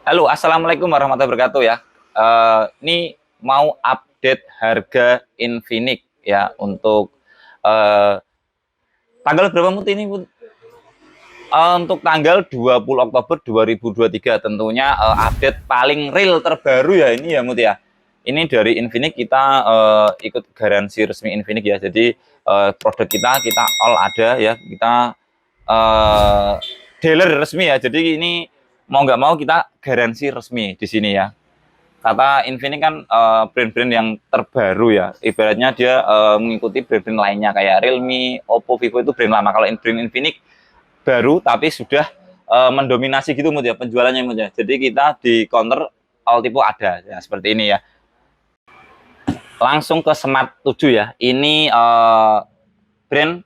Halo, assalamualaikum warahmatullahi wabarakatuh ya. Ini mau update harga Infinix ya untuk eh, tanggal berapa Mut ini Mut? Untuk tanggal 20 Oktober 2023 tentunya update paling real terbaru ya ini ya Mut ya. Ini dari Infinix kita ikut garansi resmi Infinix ya. Jadi produk kita all ada ya. Kita uh, dealer resmi ya. Jadi ini mau nggak mau kita garansi resmi di sini ya. Kata Infinix kan brand-brand yang terbaru ya. Ibaratnya dia mengikuti brand-brand lainnya kayak Realme, Oppo, Vivo itu brand lama. Kalau brand Infinix baru tapi sudah mendominasi gitu Mut ya penjualannya Mut ya. Jadi kita di counter all tipe ada ya seperti ini ya. Langsung ke Smart 7 ya. Ini brand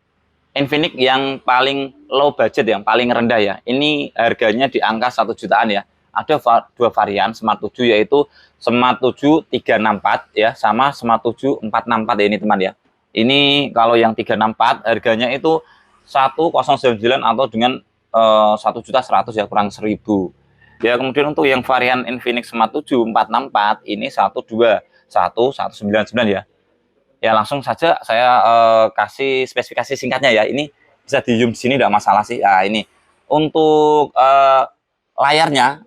Infinix yang paling low budget, yang paling rendah ya. Ini harganya di angka 1 jutaan ya. Ada dua varian Smart 7 yaitu Smart 7 364 ya sama Smart 7 464 ya ini teman ya. Ini kalau yang 364 harganya itu 1099 atau dengan 1.100.000 ya, kurang 1.000. Ya, kemudian untuk yang varian Infinix Smart 7 464 ini 121.199 ya. Ya langsung saja saya kasih spesifikasi singkatnya ya. Ini bisa di zoom sini tidak masalah sih. Nah, ini untuk layarnya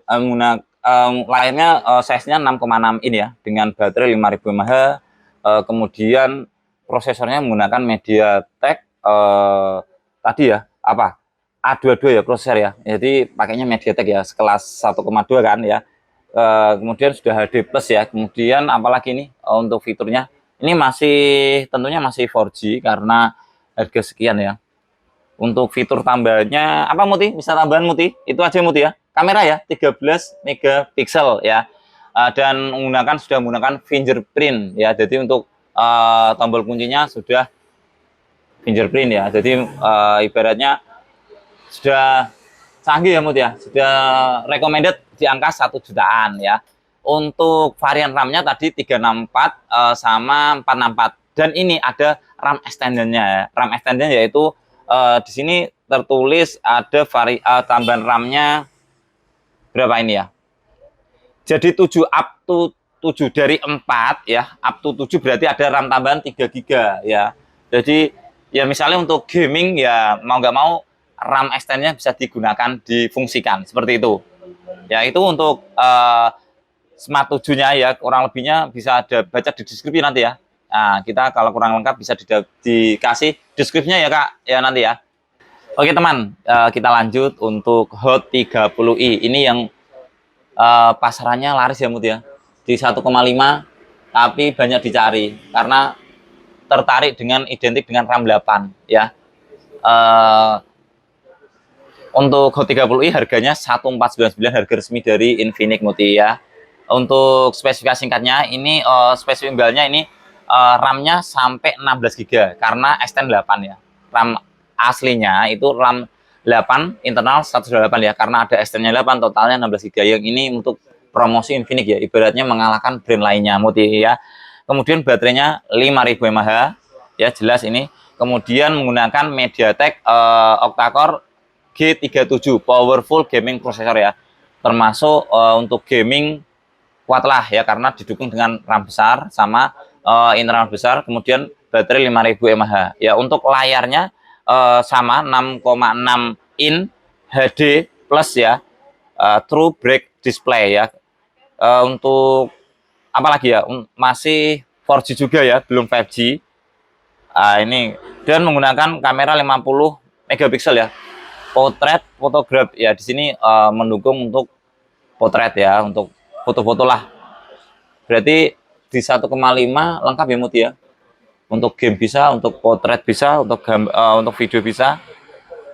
layarnya size-nya 6,6 in ya dengan baterai 5000 mAh. Kemudian prosesornya menggunakan MediaTek tadi ya apa A22 ya prosesor ya. Jadi pakainya MediaTek ya sekelas 1,2 kan ya. Kemudian sudah HD plus ya. Kemudian apalagi ini untuk fiturnya ini masih tentunya masih 4G karena harga sekian ya. Untuk fitur tambahannya apa Muti? Bisa tambahan Muti? Itu aja Muti ya. Kamera ya 13 megapiksel ya. Dan sudah menggunakan fingerprint ya. Jadi untuk tombol kuncinya sudah fingerprint ya. Jadi ibaratnya sudah canggih ya Muti ya. Sudah recommended di angka 1 jutaan ya. Untuk varian RAM-nya tadi 364 sama 464 dan ini ada RAM extendernya ya. RAM extender yaitu di sini tertulis ada tambahan RAM-nya berapa ini ya. Jadi 7 up to 7 dari 4 ya, up to 7 berarti ada RAM tambahan 3 GB ya. Jadi ya misalnya untuk gaming ya mau nggak mau RAM extendernya bisa digunakan difungsikan seperti itu. Ya itu untuk Smart 7-nya ya, kurang lebihnya bisa ada baca di deskripsi nanti ya. Nah, kita kalau kurang lengkap bisa dikasih deskripsinya ya Kak, ya nanti ya. Oke teman, kita lanjut untuk Hot 30i. Ini yang pasarannya laris ya Mut ya. Di 1,5 tapi banyak dicari karena tertarik dengan identik dengan RAM 8 ya. Untuk Hot 30i harganya 1499 harga resmi dari Infinix Muti ya. Untuk spesifikasi singkatnya ini spesifikasinya ini RAM-nya sampai 16 GB karena extend 8 ya. RAM aslinya itu RAM 8 internal 128 ya karena ada extendnya 8 totalnya 16 GB. Yang ini untuk promosi Infinix ya, ibaratnya mengalahkan brand lainnya Muti ya. Kemudian baterainya 5000 mAh ya, jelas ini. Kemudian menggunakan MediaTek octa-core G37 powerful gaming processor ya. Termasuk untuk gaming kuat lah ya karena didukung dengan RAM besar sama internal besar, kemudian baterai 5000 mAh ya. Untuk layarnya sama 6,6 in HD plus ya, true break display ya. Untuk apalagi ya masih 4G juga ya, belum 5G. Ini dan menggunakan kamera 50 megapiksel ya, potret fotograf ya. Di sini mendukung untuk potret ya, untuk foto-foto lah. Berarti di 1,5 lengkap ya Muti ya. Untuk game bisa, untuk potret bisa, untuk video bisa.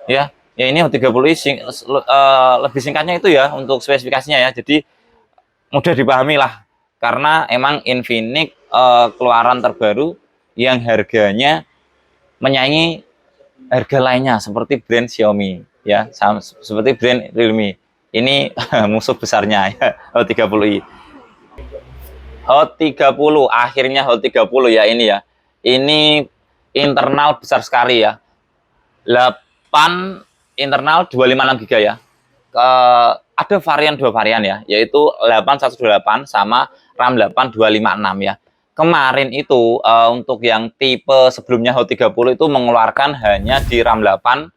Ya, ya ini 30i lebih singkatnya itu ya untuk spesifikasinya ya. Jadi mudah dipahami lah. Karena emang Infinix keluaran terbaru yang harganya menyaingi harga lainnya seperti brand Xiaomi ya, seperti brand Realme. Ini musuh besarnya ya, Hot 30i. Hot 30, akhirnya Hot 30 ya ini ya. Ini internal besar sekali ya. 8 internal 256 GB ya. ada dua varian ya, yaitu 818 sama RAM 8256 ya. Kemarin itu untuk yang tipe sebelumnya H30 itu mengeluarkan hanya di RAM 818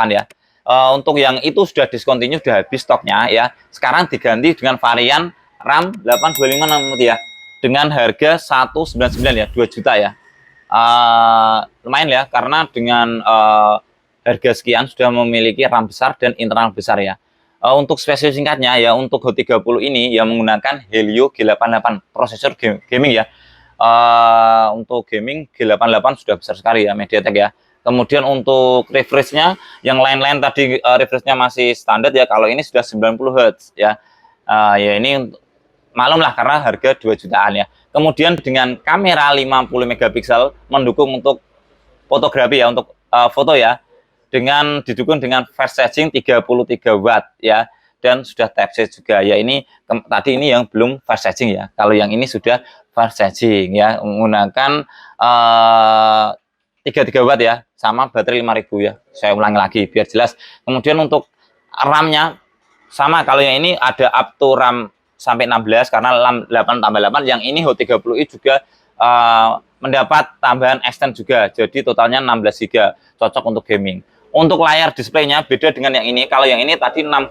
ya. Untuk yang itu sudah discontinue, sudah habis stoknya ya. Sekarang diganti dengan varian RAM 8256 ya, dengan harga 199 ya, 2 juta ya. Lumayan ya, karena dengan harga sekian sudah memiliki RAM besar dan internal besar ya. Untuk spesifikasi singkatnya ya, untuk H30 ini yang menggunakan Helio G88 prosesor gaming ya. Untuk gaming G88 sudah besar sekali ya, MediaTek ya. Kemudian untuk refresh-nya, yang lain-lain tadi refresh-nya masih standar ya. Kalau ini sudah 90 Hz ya. Ya ini malum lah karena harga 2 jutaan ya. Kemudian dengan kamera 50 megapiksel mendukung untuk fotografi ya, untuk foto ya, dengan didukung dengan fast charging 33 watt ya, dan sudah Type-C juga ya. Ini tadi ini yang belum fast charging ya. Kalau yang ini sudah fast charging ya, menggunakan 33 watt ya, sama baterai 5000 ya. Saya ulangi lagi biar jelas. Kemudian untuk RAM-nya sama, kalau yang ini ada up to RAM sampai 16 karena RAM 8 tambah 8, yang ini H30i juga mendapat tambahan extend juga, jadi totalnya 16 GB, cocok untuk gaming. Untuk layar displaynya beda dengan yang ini. Kalau yang ini tadi 6,6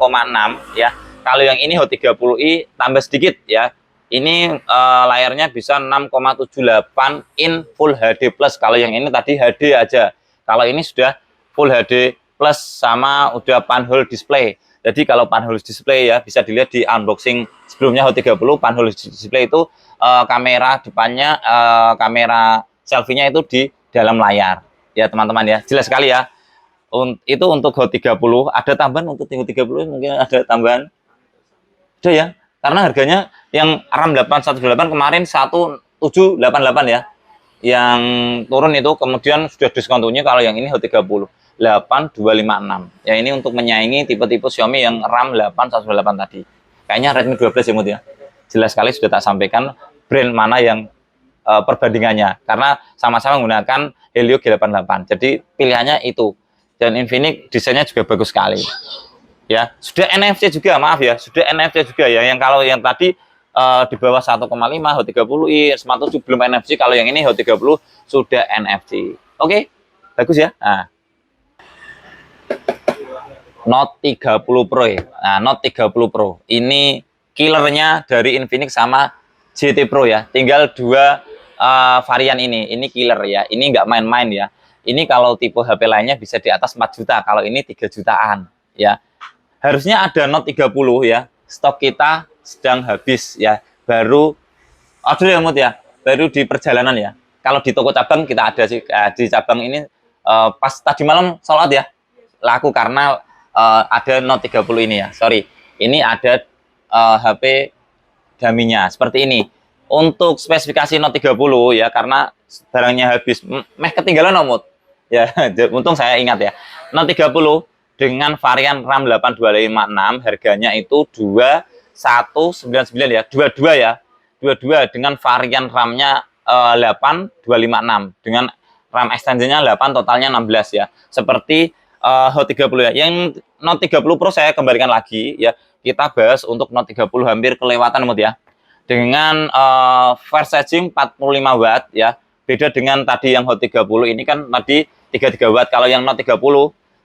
ya, kalau yang ini H30i tambah sedikit ya, ini layarnya bisa 6,78 in Full HD plus. Kalau yang ini tadi HD aja, kalau ini sudah Full HD plus sama udah panhole display. Jadi kalau panhole display ya, bisa dilihat di unboxing sebelumnya H30, panhole display itu kamera depannya, kamera selfie-nya itu di dalam layar ya teman-teman ya, jelas sekali ya. Itu untuk H30. Ada tambahan untuk H30, mungkin ada tambahan, ada ya, karena harganya yang RAM 818 kemarin 1788 ya, yang turun itu kemudian sudah diskontunya. Kalau yang ini H30 8256 ya, ini untuk menyaingi tipe-tipe Xiaomi yang RAM 818 tadi. Kayaknya Redmi 12 ya Mut ya, jelas sekali sudah tak sampaikan brand mana yang perbandingannya, karena sama-sama menggunakan Helio G88, jadi pilihannya itu. Dan Infinix desainnya juga bagus sekali ya. Sudah NFC juga, maaf ya, sudah NFC juga ya. Yang kalau yang tadi di bawah 1,5 H30i Smart 7 belum NFC, kalau yang ini H30 sudah NFC. Oke, bagus ya. Nah, Note 30 Pro ya. Nah, Note 30 Pro ini killernya dari Infinix sama GT Pro ya. Tinggal dua varian ini killer ya. Ini nggak main-main ya. Ini kalau tipe HP lainnya bisa di atas 4 juta, kalau ini 3 jutaan ya. Harusnya ada Note 30 ya. Stok kita sedang habis ya. Baru order ya Mut ya. Baru di perjalanan ya. Kalau di toko cabang kita ada sih, di cabang ini pas tadi malam sold out ya. Laku karena ada Note 30 ini ya. Sorry. Ini ada HP daminya seperti ini. Untuk spesifikasi Note 30 ya, karena barangnya habis, meh ketinggalan Mut. Ya, untung saya ingat ya. Note 30 dengan varian RAM 8256 harganya itu 2199 ya, 22 ya. 22 dengan varian RAM-nya 8256 dengan RAM extension-nya 8, totalnya 16 ya. Seperti H30 ya. Yang Note 30 Pro saya kembalikan lagi ya. Kita bahas untuk Note 30 hampir kelewatan Mut ya. Dengan fast charging 45 watt ya. Beda dengan tadi yang H30 ini kan tadi 33 watt. Kalau yang Note 30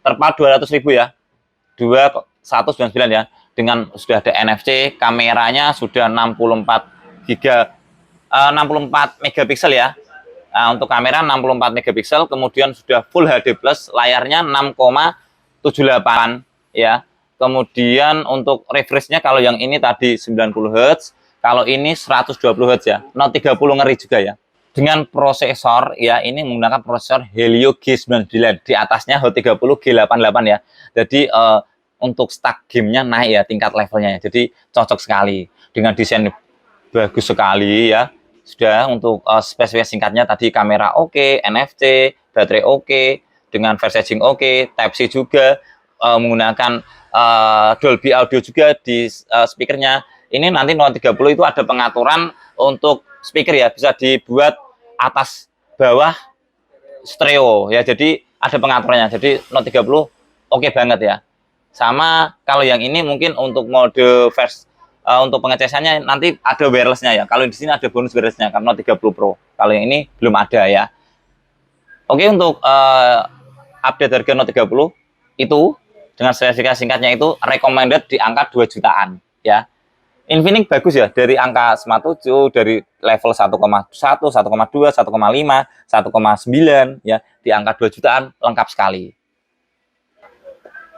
terpaut 200.000 ya. 2199 ya. Dengan sudah ada NFC, kameranya sudah 64 megapiksel ya. Nah, untuk kamera 64 megapiksel, kemudian sudah Full HD plus, layarnya 6,78 ya. Kemudian untuk refresh-nya kalau yang ini tadi 90 Hz, kalau ini 120 Hz ya. Note 30 ngeri juga ya. Dengan prosesor ya, ini menggunakan prosesor Helio G99, di atasnya H30 G88 ya. Jadi untuk stack gamenya naik ya, tingkat levelnya ya. Jadi cocok sekali dengan desain bagus sekali ya. Sudah untuk spesifikasi singkatnya tadi kamera oke, NFC, baterai oke, dengan fast charging oke, Type-C juga, menggunakan Dolby Audio juga di speakernya. Ini nanti Note 30 itu ada pengaturan untuk speaker ya, bisa dibuat atas bawah stereo ya, jadi ada pengaturannya. Jadi Note 30 oke banget ya. Sama kalau yang ini mungkin untuk mode versi untuk pengecasannya nanti ada wirelessnya ya. Kalau di sini ada bonus wirelessnya karena 30 Pro. Kalau yang ini belum ada ya. Oke, untuk update harga Note 30 itu dengan spesifikasi singkatnya itu recommended di angka 2 jutaan ya. Infinix bagus ya, dari angka Smart 7, dari level 1,1, 1,2, 1,5, 1,9 ya, di angka 2 jutaan lengkap sekali.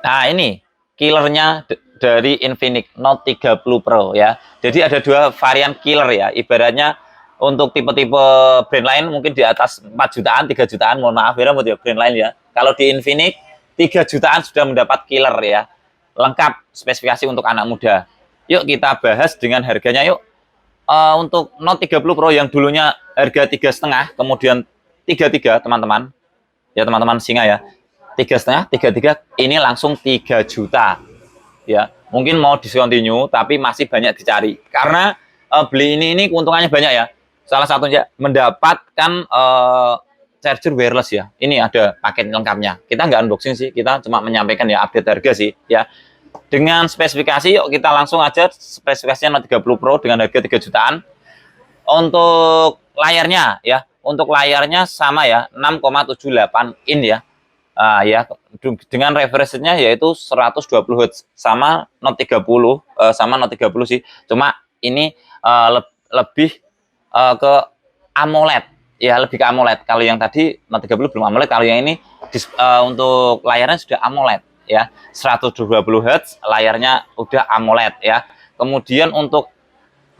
Nah, ini killernya dari Infinix Note 30 Pro ya. Jadi ada dua varian killer ya. Ibaratnya untuk tipe-tipe brand lain mungkin di atas 4 jutaan, 3 jutaan, mohon maaf ya brand lain ya. Kalau di Infinix 3 jutaan sudah mendapat killer ya. Lengkap spesifikasi untuk anak muda. Yuk kita bahas dengan harganya yuk. Untuk Note 30 Pro yang dulunya harga 3,5 kemudian 33 teman-teman. Ya teman-teman singa ya. 3,5, 33 ini langsung 3 juta ya. Mungkin mau discontinue tapi masih banyak dicari karena beli ini keuntungannya banyak ya. Salah satunya mendapatkan charger wireless ya. Ini ada paket lengkapnya. Kita nggak unboxing sih, kita cuma menyampaikan ya update harga sih ya. Dengan spesifikasi yuk kita langsung aja spesifikasinya Note 30 Pro dengan harga 3 jutaan. Untuk layarnya ya, untuk layarnya sama ya 6,78 in ya. Ya dengan refresh rate-nya yaitu 120 Hz sama Note 30 sama Note 30 sih. Cuma ini lebih ke AMOLED ya, lebih ke AMOLED. Kalau yang tadi Note 30 belum AMOLED, kalau yang ini untuk layarnya sudah AMOLED ya. 120 Hz layarnya udah AMOLED ya. Kemudian untuk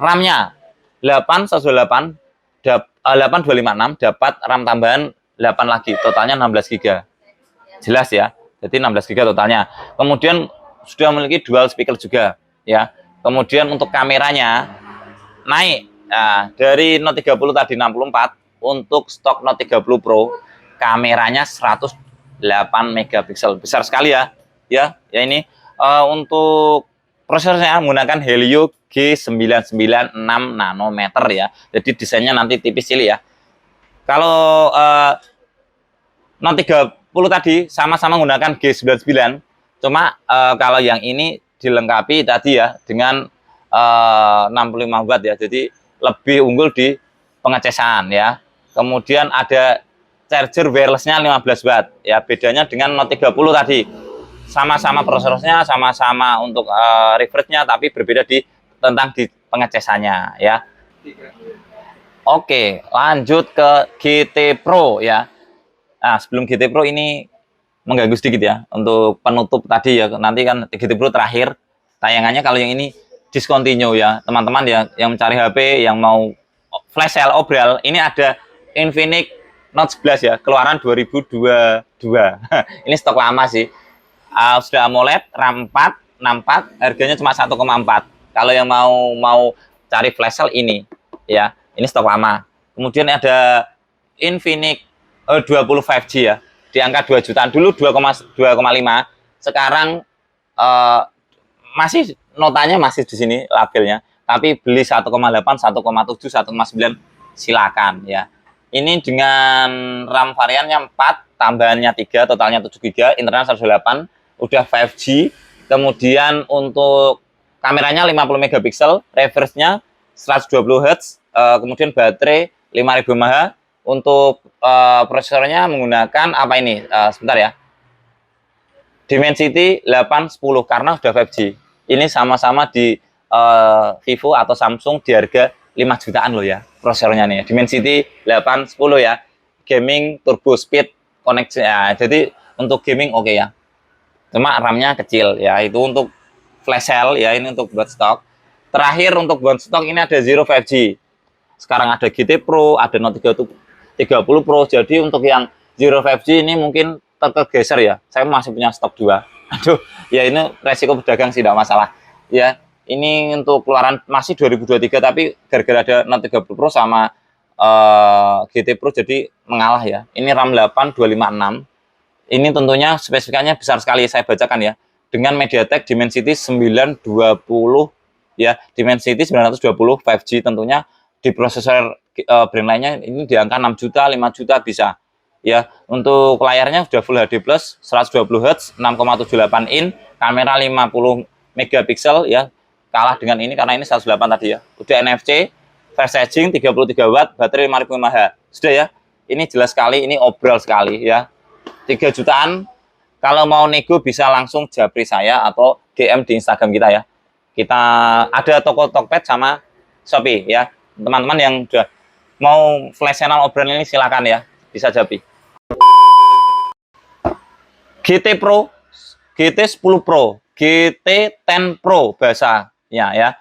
RAM-nya 8/128 8256 dapat RAM tambahan 8 lagi, totalnya 16 GB. Jelas ya, jadi 16 GB totalnya. Kemudian sudah memiliki dual speaker juga ya. Kemudian untuk kameranya naik dari Note 30 tadi 64, untuk stok Note 30 Pro kameranya 108 megapiksel, besar sekali ya. Ya ini untuk prosesornya menggunakan Helio G996 nanometer ya. Jadi desainnya nanti tipis cilik ya. Kalau Note 30 tadi sama-sama menggunakan G99, cuma kalau yang ini dilengkapi tadi ya dengan 65 watt ya, jadi lebih unggul di pengecasan ya. Kemudian ada charger wirelessnya 15 watt ya, bedanya dengan Note 30 tadi. Sama-sama prosesornya, sama-sama untuk refresh-nya, tapi berbeda tentang di pengecasannya ya. Oke, lanjut ke GT Pro ya. Nah, sebelum GT Pro ini mengganggu sedikit ya untuk penutup tadi ya. Nanti kan GT Pro terakhir tayangannya, kalau yang ini discontinue ya teman-teman ya, yang mencari HP yang mau flash sale obral. Ini ada Infinix Note 11 ya, keluaran 2022. Ini stok lama sih. Sudah AMOLED, RAM 4, 64, harganya cuma 1,4. Kalau yang mau cari flash sale ini ya, ini stok lama. Kemudian ada Infinix 20 5G ya, di angka 2 jutaan. Dulu 2,5, sekarang masih notanya masih di sini labelnya, tapi beli 1,8, 1,7, 1,9 silakan ya. Ini dengan RAM variannya 4, tambahannya 3, totalnya 7 GB, internal 128, udah 5G. Kemudian untuk kameranya 50 megapiksel, refresh-nya 120 Hz, kemudian baterai 5000 mAh. Untuk prosesornya menggunakan apa ini? Sebentar ya. Dimensity 810 karena sudah 5G. Ini sama-sama di Vivo atau Samsung di harga 5 jutaan loh ya prosesornya nih. Dimensity 810 ya. Gaming turbo speed connect ya. Jadi untuk gaming oke ya. Cuma RAM-nya kecil ya. Itu untuk flash sale ya, ini untuk buat stok. Terakhir untuk buat stok ini ada Zero 5G. Sekarang ada GT Pro, ada Note 30 Pro. Jadi untuk yang Zero 5G ini mungkin tergeser ya. Saya masih punya stok 2. Aduh, ya ini resiko pedagang sih, tidak masalah. Ya, ini untuk keluaran masih 2023, tapi gara-gara ada Note 30 Pro sama GT Pro jadi mengalah ya. Ini RAM 8 256. Ini tentunya spesifikasinya besar sekali, saya bacakan ya. Dengan MediaTek Dimensity 920 ya, Dimensity 920 5G tentunya. Di prosesor brand lainnya ini di angka 6 juta, 5 juta bisa. ya. Untuk layarnya sudah Full HD Plus 120 Hz 6,78 in, kamera 50 megapiksel ya, kalah dengan ini karena ini 108 tadi ya. Udah NFC, fast charging 33 watt, baterai 5000 mAh. Sudah ya. Ini jelas sekali, ini obral sekali ya. 3 jutaan. Kalau mau nego bisa langsung japri saya atau DM di Instagram kita ya. Kita ada toko Tokped sama Shopee ya. Teman-teman yang udah mau flash channel obral ini silakan ya, bisa japri. GT Pro, GT10 Pro, GT10 Pro bahasa ya.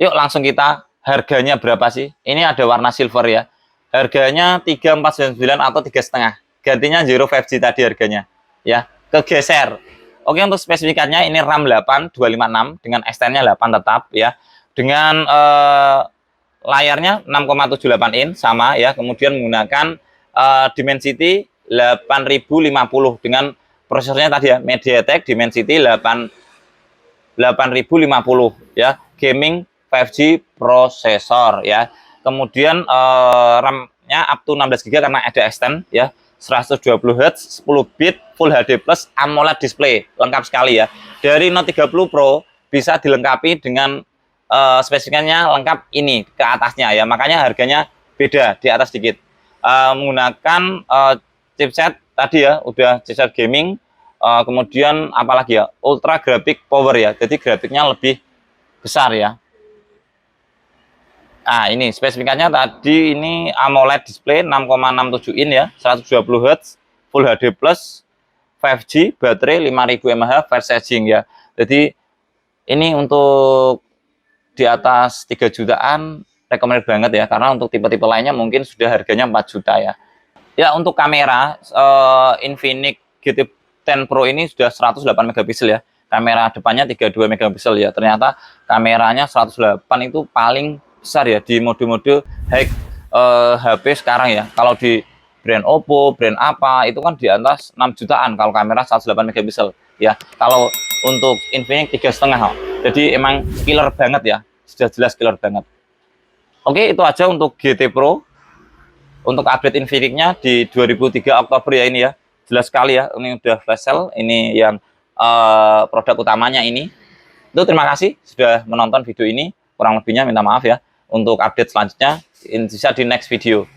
Yuk langsung kita, harganya berapa sih? Ini ada warna silver ya. Harganya 3499 atau 3,5. Gantinya Zero 5G tadi harganya. Ya, kegeser. Oke, untuk spesifikasinya ini RAM 8 256 dengan extend-nya 8 tetap ya. Dengan layarnya 6,78 in sama ya. Kemudian menggunakan Dimensity 8050 dengan prosesornya tadi ya, MediaTek Dimensity 8050 ya, gaming 5G prosesor ya. Kemudian RAM-nya up to 16 GB karena ada extend ya. 120 Hz, 10 bit, Full HD Plus, AMOLED display, lengkap sekali ya. Dari Note 30 Pro bisa dilengkapi dengan spesifikasinya lengkap ini ke atasnya ya. Makanya harganya beda di atas sedikit. Menggunakan chipset tadi ya, udah chipset gaming. Kemudian apalagi ya, ultra graphic power ya. Jadi grafiknya lebih besar ya. Nah, ini spesifikasinya tadi ini AMOLED display 6,67 in ya, 120 Hz, Full HD Plus, 5G, baterai 5000 mAh, fast charging ya. Jadi ini untuk di atas 3 jutaan recommended banget ya, karena untuk tipe-tipe lainnya mungkin sudah harganya 4 juta ya. Ya, untuk kamera Infinix GT10 Pro ini sudah 108 megapiksel ya. Kamera depannya 32 megapiksel ya. Ternyata kameranya 108 itu paling besar ya di mode-mode high HP sekarang ya. Kalau di brand Oppo, brand apa itu kan di atas 6 jutaan kalau kamera 108 megapiksel ya. Kalau untuk Infinix 3,5. Jadi emang killer banget ya. Sudah jelas killer banget. Oke, itu aja untuk GT Pro. Untuk update Infinix-nya di 2003 Oktober ya ini ya. Jelas sekali ya, ini udah flash sale. Ini yang produk utamanya ini. Itu terima kasih sudah menonton video ini. Kurang lebihnya minta maaf ya. Untuk update selanjutnya bisa di next video.